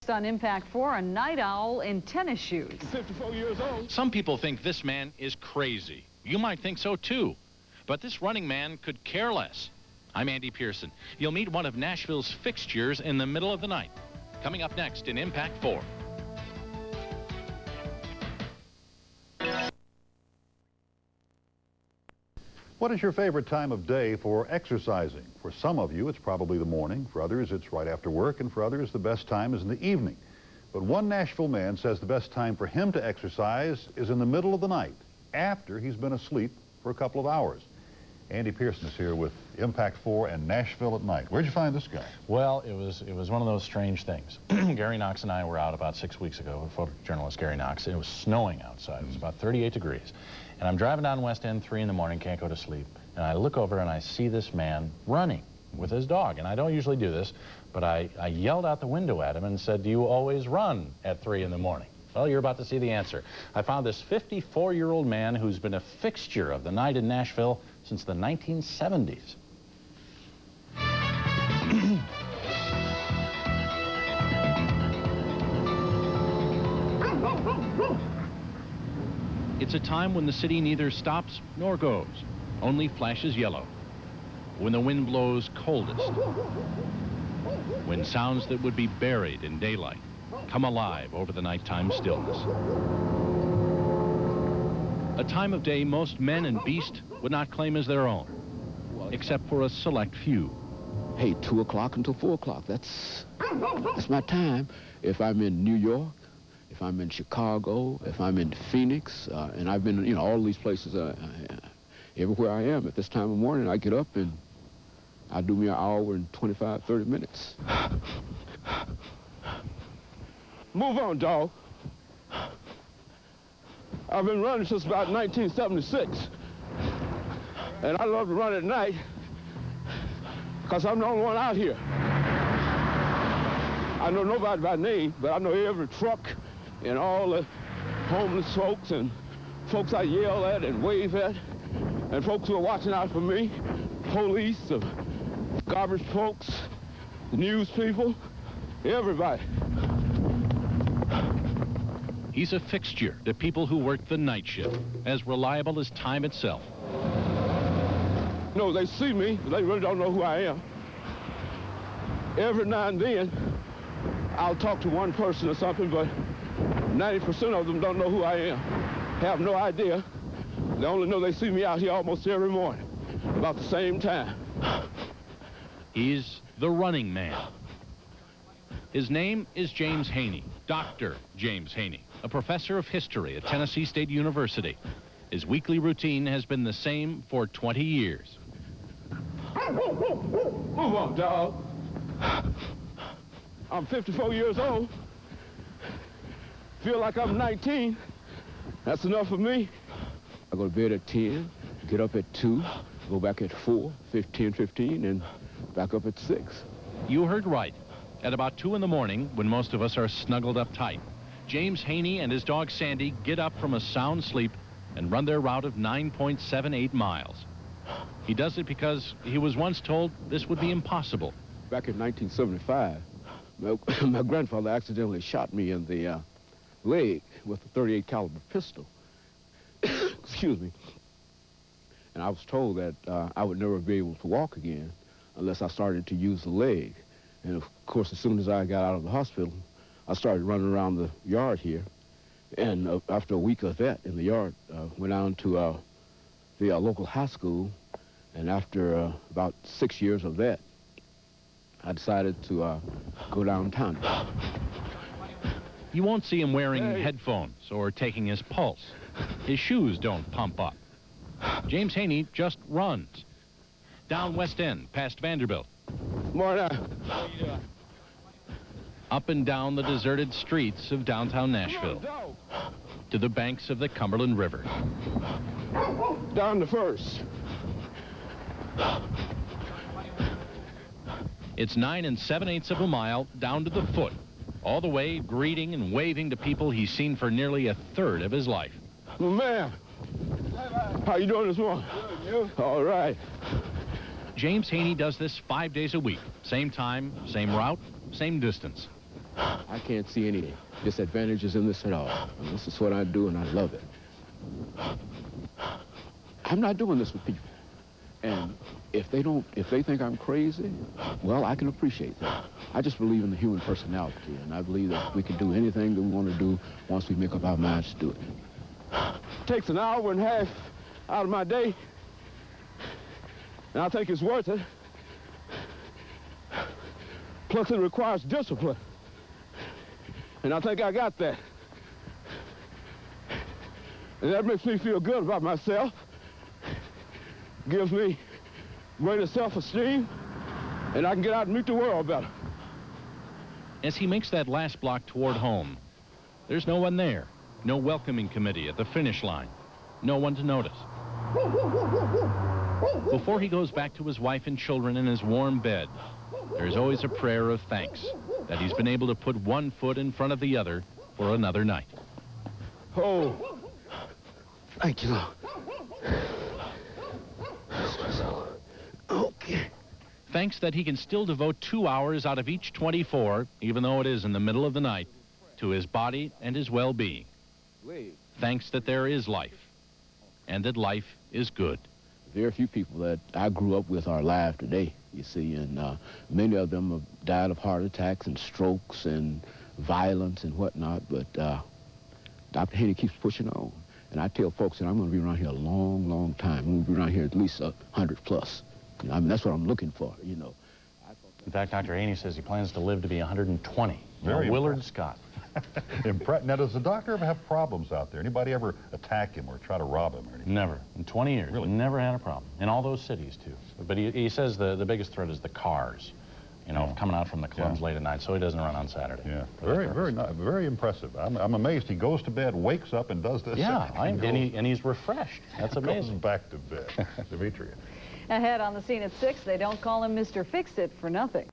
On Impact 4, a night owl in tennis shoes. 54 years old. Some people think this man is crazy. You might think so too. But this running man could care less. I'm Andy Pearson. You'll meet one of Nashville's fixtures in the middle of the night. Coming up next in Impact 4. What is your favorite time of day for exercising? For some of you, it's probably the morning. For others, it's right after work. And for others, the best time is in the evening. But one Nashville man says the best time for him to exercise is in the middle of the night, after he's been asleep for a couple of hours. Andy Pearson is here with Impact 4 and Nashville at Night. Where'd you find this guy? Well, it was one of those strange things. Gary Knox and I were out about 6 weeks ago, photojournalist Gary Knox, and it was snowing outside. It was about 38 degrees. And I'm driving down West End, 3 in the morning, can't go to sleep. And I look over and I see this man running with his dog. And I don't usually do this, but I yelled out the window at him and said, "Do you always run at 3 in the morning?" Well, you're about to see the answer. I found this 54-year-old man who's been a fixture of the night in Nashville since the 1970s. It's a time when the city neither stops nor goes, only flashes yellow. When the wind blows coldest. When sounds that would be buried in daylight come alive over the nighttime stillness. A time of day most men and beast would not claim as their own, except for a select few. Hey, 2 o'clock until 4 o'clock. That's my time. If I'm in New York, if I'm in Chicago, if I'm in Phoenix, and I've been, you know, all these places, everywhere I am at this time of the morning, I get up and I do me an hour and 25, 30 minutes. Move on, dog. I've been running since about 1976. And I love to run at night because I'm the only one out here. I know nobody by name, but I know every truck and all the homeless folks and folks I yell at and wave at, and folks who are watching out for me, police, the garbage folks, the news people, everybody. He's a fixture to people who work the night shift, as reliable as time itself. No, they see me, but they really don't know who I am. Every now and then, I'll talk to one person or something, but 90% of them don't know who I am, have no idea. They only know they see me out here almost every morning, about the same time. He's the running man. His name is James Haney, Dr. James Haney, a professor of history at Tennessee State University. His weekly routine has been the same for 20 years. Move on, dog. I'm 54 years old. Feel like I'm 19. That's enough for me. I go to bed at 10, get up at 2, go back at 4, 15, and back up at 6. You heard right. At about 2 in the morning, when most of us are snuggled up tight, James Haney and his dog Sandy get up from a sound sleep and run their route of 9.78 miles. He does it because he was once told this would be impossible. Back in 1975, my grandfather accidentally shot me in the leg with a .38 caliber pistol. Excuse me. And I was told that I would never be able to walk again unless I started to use the leg. And of course, as soon as I got out of the hospital, I started running around the yard here. And after a week of that in the yard, went down to the local high school. And after about 6 years of that, I decided to go downtown. You won't see him wearing headphones or taking his pulse. His shoes don't pump up. James Haney just runs. Down West End, past Vanderbilt. Morning. Up and down the deserted streets of downtown Nashville. To the banks of the Cumberland River. Down to First. It's 9 7/8 of a mile down to the foot, all the way greeting and waving to people he's seen for nearly a third of his life. Well, man, how you doing this morning? Good, you? All right. James Haney does this 5 days a week. Same time, same route, same distance. I I can't see any disadvantages in this at all. And this is what I do, and I love it. I'm not doing this with people. And if they think I'm crazy, well, I can appreciate that. I just believe in the human personality, and I believe that we can do anything that we want to do once we make up our minds to do it. It takes an hour and a half out of my day, and I think it's worth it. Plus, it requires discipline, and I think I got that. And that makes me feel good about myself. Gives me greater self-esteem, and I can get out and meet the world better. As he makes that last block toward home, there's no one there. No welcoming committee at the finish line. No one to notice. Before he goes back to his wife and children in his warm bed, there's always a prayer of thanks that he's been able to put one foot in front of the other for another night. Oh, thank you, Lord. Okay. Thanks that he can still devote 2 hours out of each 24, even though it is in the middle of the night, to his body and his well-being. Thanks that there is life, and that life is good. Very few people that I grew up with are alive today, you see, and many of them have died of heart attacks and strokes and violence and whatnot, but Dr. Haney keeps pushing on. And I tell folks that I'm going to be around here a long, long time. I'm going to be around here at least 100 plus. I mean, that's what I'm looking for, you know. In fact, Dr. Haney says he plans to live to be 120. Very Willard Scott. Now, does the doctor ever have problems out there? Anybody ever attack him or try to rob him or anything? Never. In 20 years. Really? Never had a problem. In all those cities, too. But he says the biggest threat is the cars, you know, coming out from the clubs late at night, so he doesn't run on Saturday. Yeah. Very impressive. I'm amazed he goes to bed, wakes up, and does this. Yeah, and he's refreshed. That's amazing. Goes back to bed. Demetria. Ahead on the scene at 6, they don't call him Mr. Fix-It for nothing.